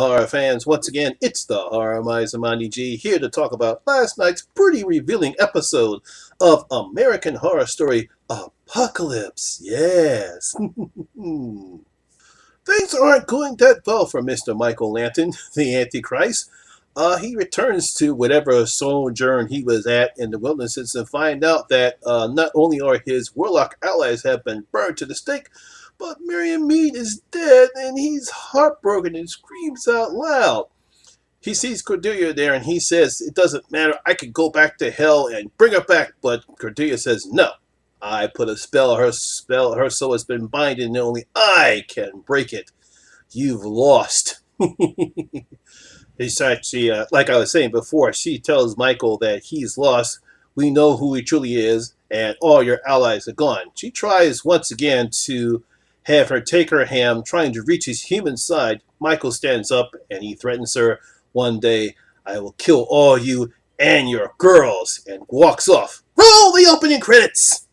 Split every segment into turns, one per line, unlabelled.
horror fans, once again, it's the Horror Miser Monty G here to talk about last night's pretty revealing episode of American Horror Story Apocalypse. Yes. Things aren't going that well for Mr. Michael Lantern, the Antichrist. He returns to whatever sojourn he was at in the wildernesses and find out that not only are his warlock allies have been burned to the stake, but Miriam Mead is dead, and he's heartbroken and screams out loud. He sees Cordelia there, and he says, "It doesn't matter, I can go back to hell and bring her back." But Cordelia says, "No, I put a spell. Her soul has been binded, and only I can break it. You've lost." It's actually, like I was saying before, she tells Michael that he's lost. We know who he truly is, and all your allies are gone. She tries once again to have her take her ham, trying to reach his human side. Michael stands up and he threatens her, "One day I will kill all you and your girls," and walks off. Roll the opening credits!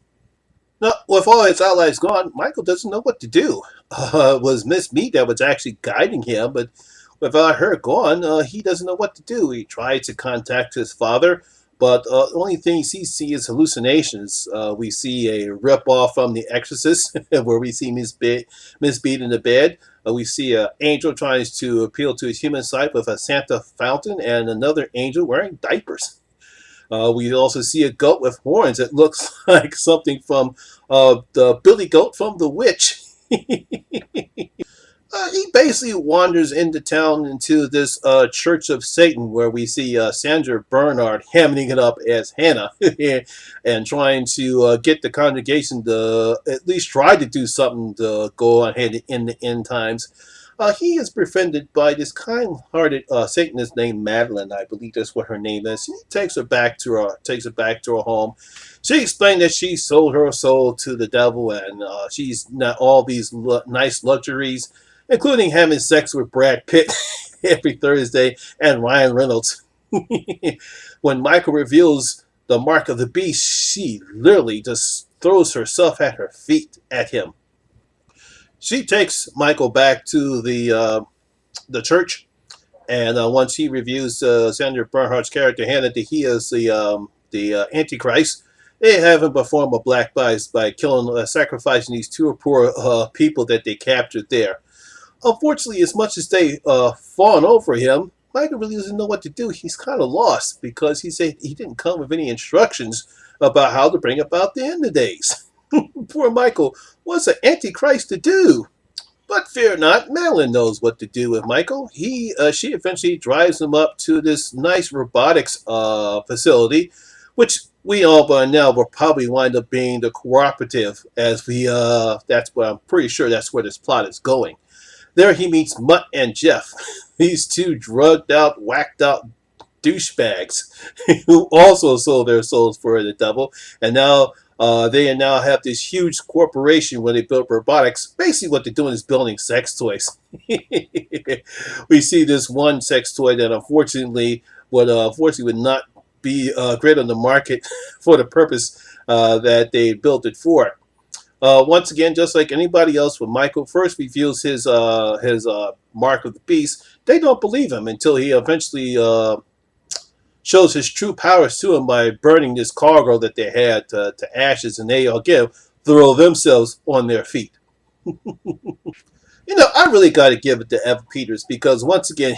Now, with all his allies gone, Michael doesn't know what to do. It was Miss Mead that was actually guiding him, but without her gone, he doesn't know what to do. He tried to contact his father, but the only thing he sees is hallucinations. We see a ripoff from The Exorcist, where we see Miss Mead in the bed. We see an angel trying to appeal to his human side with a Santa fountain, and another angel wearing diapers. We also see a goat with horns. It looks like something from the Billy Goat from The Witch. He basically wanders into town into this Church of Satan, where we see Sandra Bernard hamming it up as Hannah and trying to get the congregation to at least try to do something to go ahead in the end times. He is befriended by this kind-hearted Satanist named Madeline. I believe that's what her name is. He takes her back to her home. She explained that she sold her soul to the devil, and she's not all these nice luxuries, including having sex with Brad Pitt every Thursday and Ryan Reynolds. When Michael reveals the mark of the beast, she literally just throws herself at her feet at him. She takes Michael back to the church, and once he reviews Sandra Bernhardt's character, Hannah, that he is the Antichrist, they have him perform a black mass by sacrificing these two poor people that they captured there. Unfortunately, as much as they fawn over him, Michael really doesn't know what to do. He's kind of lost because he said he didn't come with any instructions about how to bring about the end of days. Poor Michael, what's an Antichrist to do? But fear not, Madeline knows what to do with Michael. She eventually drives him up to this nice robotics facility, which we all by now will probably wind up being the cooperative, as that's what I'm pretty sure that's where this plot is going. There he meets Mutt and Jeff, these two drugged out, whacked out douchebags who also sold their souls for the devil, and now they now have this huge corporation where they build robotics. Basically what they're doing is building sex toys. We see this one sex toy that unfortunately would not be great on the market for the purpose that they built it for. Once again, just like anybody else, when Michael first reveals his mark of the beast, they don't believe him until he eventually shows his true powers to him by burning this cargo that they had to ashes, and they again throw themselves on their feet. I really got to give it to Evan Peters, because once again,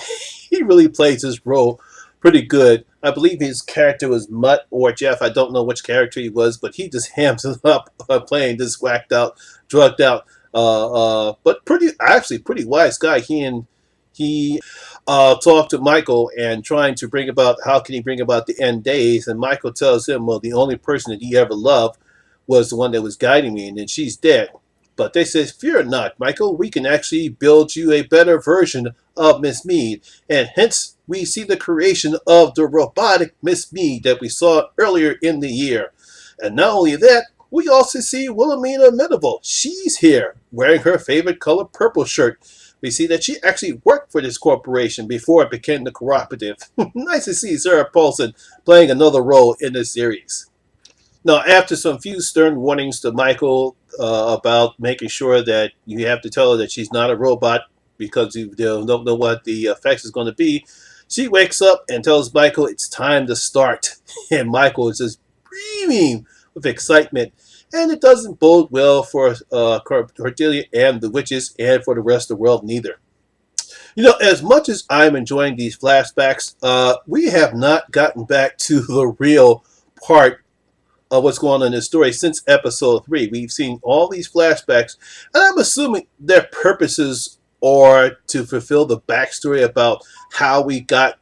he really plays his role pretty good. I believe his character was Mutt or Jeff. I don't know which character he was, but he just hams it up playing this whacked out, drugged out, but pretty wise guy. He talked to Michael and trying to bring about how can he bring about the end days, and Michael tells him, well, the only person that he ever loved was the one that was guiding me, and then she's dead. But they say, fear not, Michael, we can actually build you a better version of Miss Mead, and hence we see the creation of the robotic Miss Mead that we saw earlier in the year. And not only that, we also see Wilhelmina Medieval. She's here wearing her favorite color, purple shirt. We see that she actually worked for this corporation before it became the cooperative. Nice to see Sarah Paulson playing another role in this series. Now, after some few stern warnings to Michael about making sure that you have to tell her that she's not a robot, because you don't know what the effects is going to be. She wakes up and tells Michael it's time to start. And Michael is just screaming with excitement. And it doesn't bode well for Cordelia and the witches, and for the rest of the world neither. You know, as much as I'm enjoying these flashbacks, we have not gotten back to the real part of what's going on in this story since episode 3. We've seen all these flashbacks, and I'm assuming their purposes are to fulfill the backstory about how we got,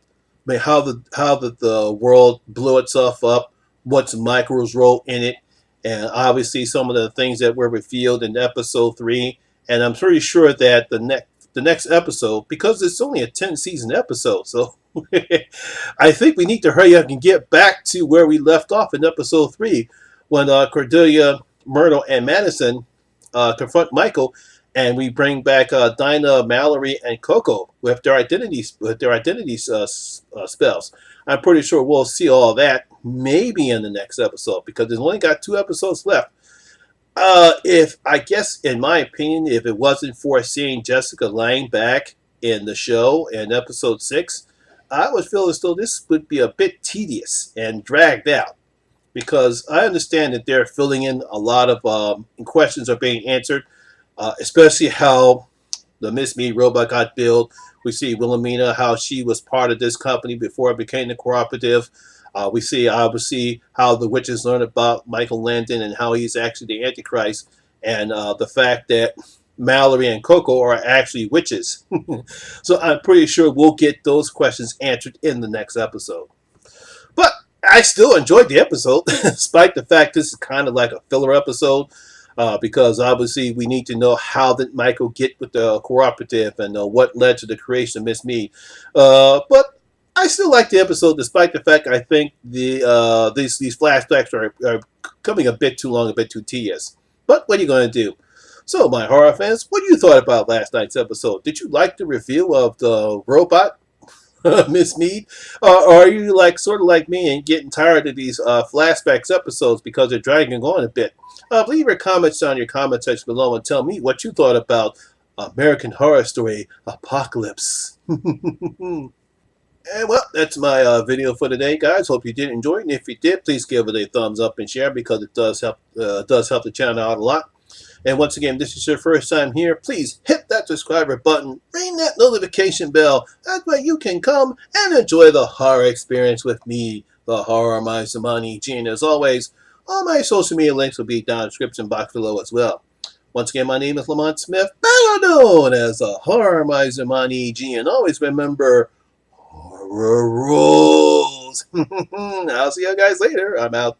I mean, how the world blew itself up, what's Michael's role in it, and obviously some of the things that were revealed in episode 3. And I'm pretty sure that the next episode, because it's only a 10-season episode, so I think we need to hurry up and get back to where we left off in episode 3, when Cordelia, Myrtle, and Madison confront Michael, and we bring back Dinah, Mallory, and Coco with their identity spells. I'm pretty sure we'll see all that maybe in the next episode, because there's only got 2 episodes left. If I guess, in my opinion, if it wasn't for seeing Jessica Lange back in the show in episode 6, I would feel as though this would be a bit tedious and dragged out, because I understand that they're filling in a lot of questions are being answered, especially how the Miss Me robot got built. We see Wilhelmina, how she was part of this company before it became the cooperative. We see obviously how the witches learn about Michael Landon and how he's actually the Antichrist, and the fact that Mallory and Coco are actually witches. So I'm pretty sure we'll get those questions answered in the next episode. But I still enjoyed the episode, despite the fact this is kind of like a filler episode, because obviously we need to know how did Michael get with the cooperative, and what led to the creation of Miss Me. But I still like the episode, despite the fact I think these flashbacks are coming a bit too long, a bit too tedious. But what are you going to do? So, my horror fans, what do you thought about last night's episode? Did you like the reveal of the robot, Miss Mead? Or are you sort of like me and getting tired of these flashbacks episodes because they're dragging on a bit? Leave your comments down in your comment section below and tell me what you thought about American Horror Story Apocalypse. And well, that's my video for today, guys. Hope you did enjoy it. And if you did, please give it a thumbs up and share, because it does help the channel out a lot. And once again, if this is your first time here, please hit that subscriber button, ring that notification bell. That way you can come and enjoy the horror experience with me, the Horror Miser Monty G. And as always, all my social media links will be down in the description box below as well. Once again, my name is Lamont Smith, better known as the Horror Miser Monty G. And always remember, horror rules. I'll see you guys later. I'm out.